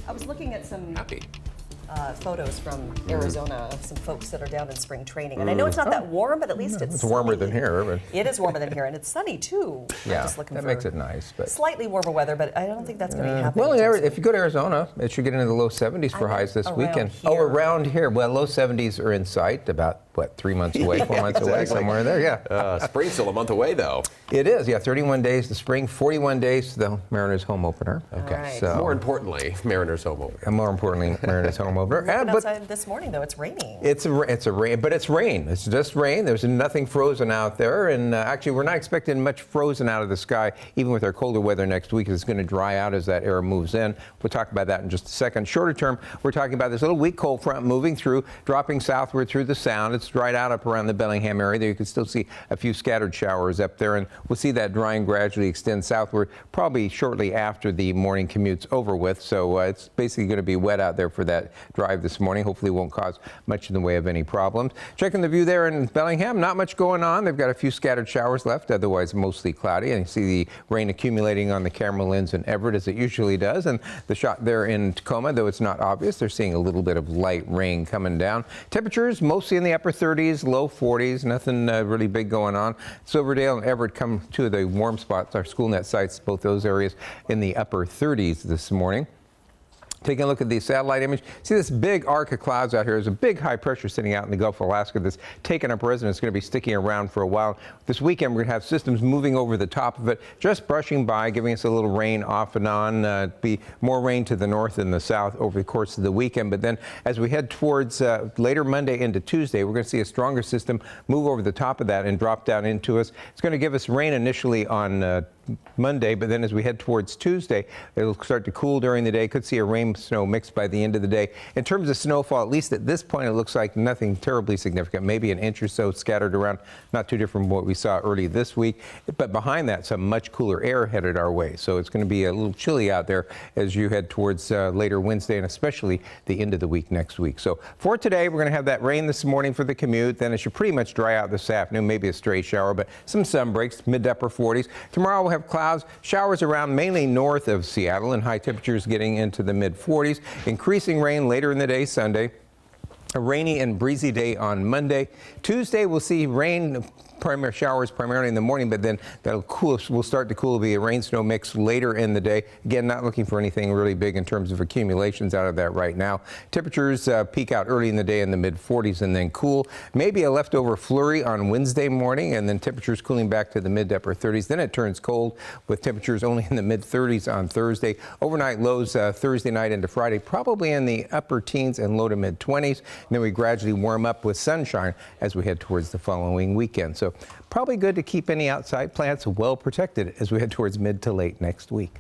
I was looking at some Happy. photos from Arizona of some folks that are down in spring training. And I know it's not that warm, but at least It's warmer than here. But It is warmer than here, and it's sunny too. I'm yeah, just looking that for makes it nice. But slightly warmer weather, but I don't think that's going to be happening. well, until if you go to Arizona, it should get into the low 70s for highs this around weekend. here. Oh, around here. Well, low 70s are in sight. About what, 3 months away, 4 months away, somewhere there. Yeah. Spring's still a month away, though. It is. Yeah, 31 days to spring, 41 days to the Mariners home opener. Okay. right. So More importantly, Mariners home opener. and more importantly, Mariners home opener. Looking But outside this morning, though, it's raining. it's a rain, but it's rain. It's just rain. There's nothing frozen out there, and actually, we're not expecting much frozen out of the sky, even with our colder weather next week. It's going to dry out as that air moves in. We'll talk about that in just a second. Shorter term, we're talking about this little weak cold front moving through, dropping southward through the Sound. It's dried out up around the Bellingham area. There you can still see a few scattered showers up there, and we'll see that drying gradually extend southward, probably shortly after the morning commute's over with. So it's basically going to be wet out there for that drive this morning. Hopefully, it won't cause much in the way of any problems. Checking the view there in Bellingham, not much going on. They've got a few scattered showers left, otherwise mostly cloudy. And you see the rain accumulating on the camera lens in Everett as it usually does. And the shot there in Tacoma, though it's not obvious, they're seeing a little bit of light rain coming down. Temperatures mostly in the upper 30s, low 40s, nothing really big going on. Silverdale and Everett come to the warm spots. Our SchoolNet sites, both those areas in the upper 30s this morning. Taking a look at the satellite image, see this big arc of clouds out here. There's a big high pressure sitting out in the Gulf of Alaska that's taken up residence. It's going to be sticking around for a while. This weekend, we're going to have systems moving over the top of it, just brushing by, giving us a little rain off and on. Be more rain to the north and the south over the course of the weekend. But then as we head towards later Monday into Tuesday, we're going to see a stronger system move over the top of that and drop down into us. It's going to give us rain initially on Monday, but then as we head towards Tuesday, it'll start to cool during the day. Could see a rain-snow mix by the end of the day. In terms of snowfall, at least at this point, it looks like nothing terribly significant. Maybe an inch or so scattered around, not too different from what we saw early this week. But behind that, some much cooler air headed our way. So it's going to be a little chilly out there as you head towards later Wednesday and especially the end of the week next week. So for today, we're going to have that rain this morning for the commute. Then it should pretty much dry out this afternoon, maybe a stray shower, but some sun breaks, mid to upper 40s. Tomorrow we'll have clouds, showers around mainly north of Seattle and high temperatures getting into the mid 40s. Increasing rain later in the day Sunday. A rainy and breezy day on Monday. Tuesday we'll see rain, showers primarily in the morning, but then that'll cool. We'll start to cool. It'll be a rain-snow mix later in the day. Again, not looking for anything really big in terms of accumulations out of that right now. Temperatures peak out early in the day in the mid-40s and then cool. Maybe a leftover flurry on Wednesday morning, and then temperatures cooling back to the mid to upper 30s. Then it turns cold with temperatures only in the mid-30s on Thursday. Overnight lows Thursday night into Friday, probably in the upper teens and low to mid-20s. And then we gradually warm up with sunshine as we head towards the following weekend. So probably good to keep any outside plants well protected as we head towards mid to late next week.